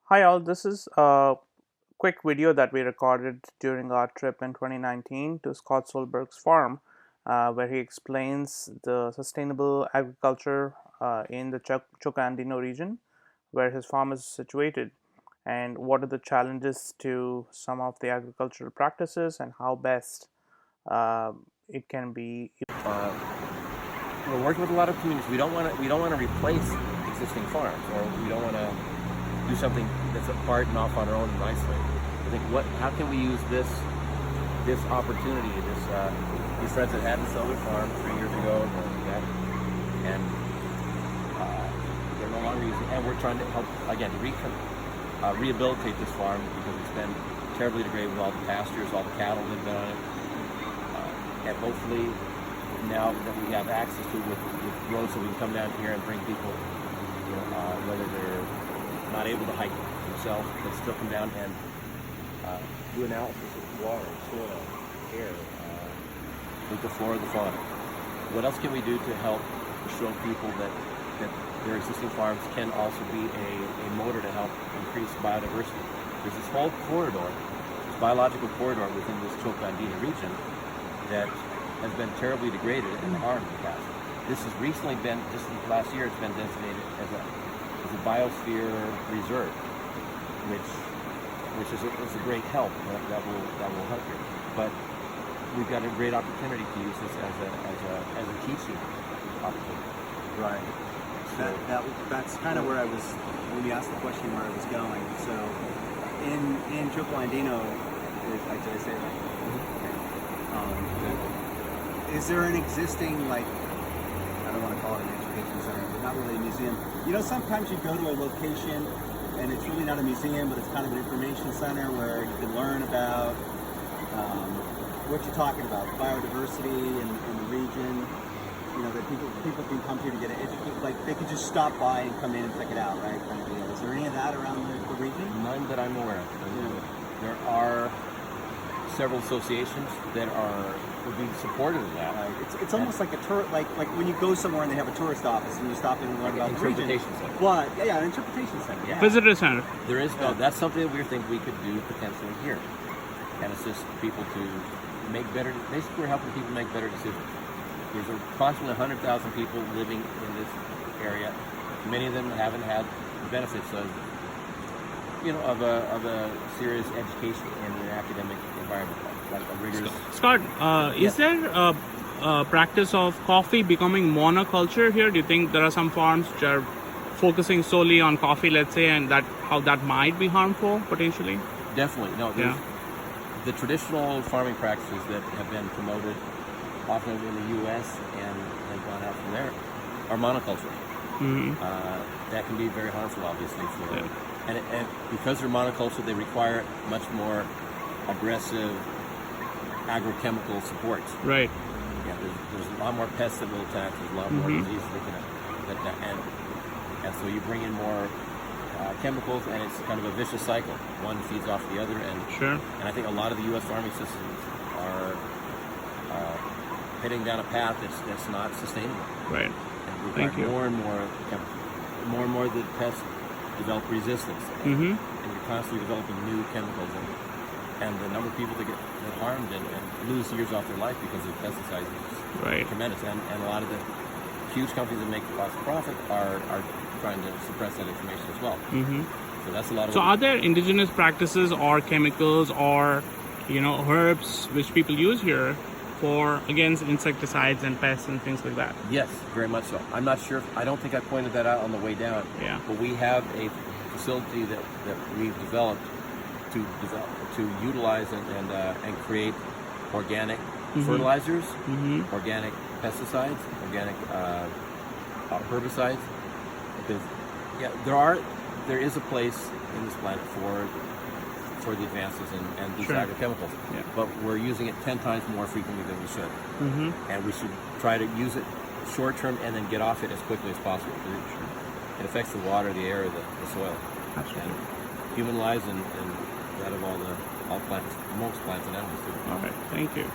Hi all, this is a quick video that we recorded during our trip in 2019 to Scott Solberg's farm, where he explains the sustainable agriculture in the Chocandino region, where his farm is situated, and what are the challenges to some of the agricultural practices and how best it can be. We're working with a lot of communities. We don't want to replace existing farms, or we don't want to do something that's apart and off on our own and isolated. I think how can we use this opportunity, these friends that had to sell their farm 3 years ago, and they're no longer using it, and we're trying to help again rehabilitate this farm because it's been terribly degraded with all the pastures, all the cattle that have been on it, and hopefully now that we have access to with roads, so we can come down here and bring people, whether they're not able to hike themselves, but still come down and do analysis of water, soil, air, with the flora of the fauna. What else can we do to help show people that their existing farms can also be a motor to help increase biodiversity? There's this whole corridor, this biological corridor within this Chocandino region that has been terribly degraded and harmed in the past. This has recently been, just last year, it's been designated as a biosphere reserve, which is a great help that will help you. But we've got a great opportunity to use this as a teaching opportunity. Right. That's kind of where I was when you asked the question where I was going. So in Chocandino, did I say it right? Is there an existing, like, I don't want to call it an education center, but not really a museum. Sometimes you go to a location and it's really not a museum, but it's kind of an information center where you can learn about what you're talking about, biodiversity in the region. That people can come to get educated. Like they could just stop by and come in and check it out, right? Kind of deal. Is there any of that around the region? None that I'm aware of. There are several associations that would be supportive of that. It's almost like a tour, like when you go somewhere and they have a tourist office and you stop in and learn about the region. Interpretation center. What? Yeah, an interpretation center. Yeah. Visitor center. There is. Oh, that's something that we think we could do potentially here, and assist people to make better. Basically, we're helping people make better decisions. There's approximately 100,000 people living in this area. Many of them haven't had the benefits of a serious education in an academic environment, like a rigorous. Scott, is there a practice of coffee becoming monoculture here? Do you think there are some farms which are focusing solely on coffee, let's say, and how that might be harmful potentially? Definitely. No, the traditional farming practices that have been promoted often in the U.S. and gone out from there are monoculture. Mm-hmm. That can be very harmful, obviously, and because they're monoculture, they require much more aggressive agrochemical supports. Right. Yeah, there's a lot more pests that will attack. There's a lot more diseases and so you bring in more chemicals, and it's kind of a vicious cycle. One feeds off the other, and Sure. And I think a lot of the U.S. farming systems are heading down a path that's not sustainable. Right. And Thank you. more and more the pests develop resistance, Mm-hmm. and you're constantly developing new chemicals, and the number of people that get harmed and lose years off their life because of pesticides is Right. tremendous. And a lot of the huge companies that make lots of profit are trying to suppress that information as well. Mm-hmm. So that's a lot of. So are there indigenous practices or chemicals or herbs which people use here for against insecticides and pests and things like that? Yes, very much so. I'm not sure. I don't think I pointed that out on the way down. Yeah. But we have a facility that we've developed to utilize and create organic fertilizers, organic pesticides, organic herbicides. Because there is a place in this planet for the advances and these Sure. agrochemicals, Yeah. but we're using it 10 times more frequently than we should. Mm-hmm. And we should try to use it short term and then get off it as quickly as possible. It affects the water, the air, the soil, Absolutely. and human lives and that of all plants, most plants and animals too. All right. Thank you.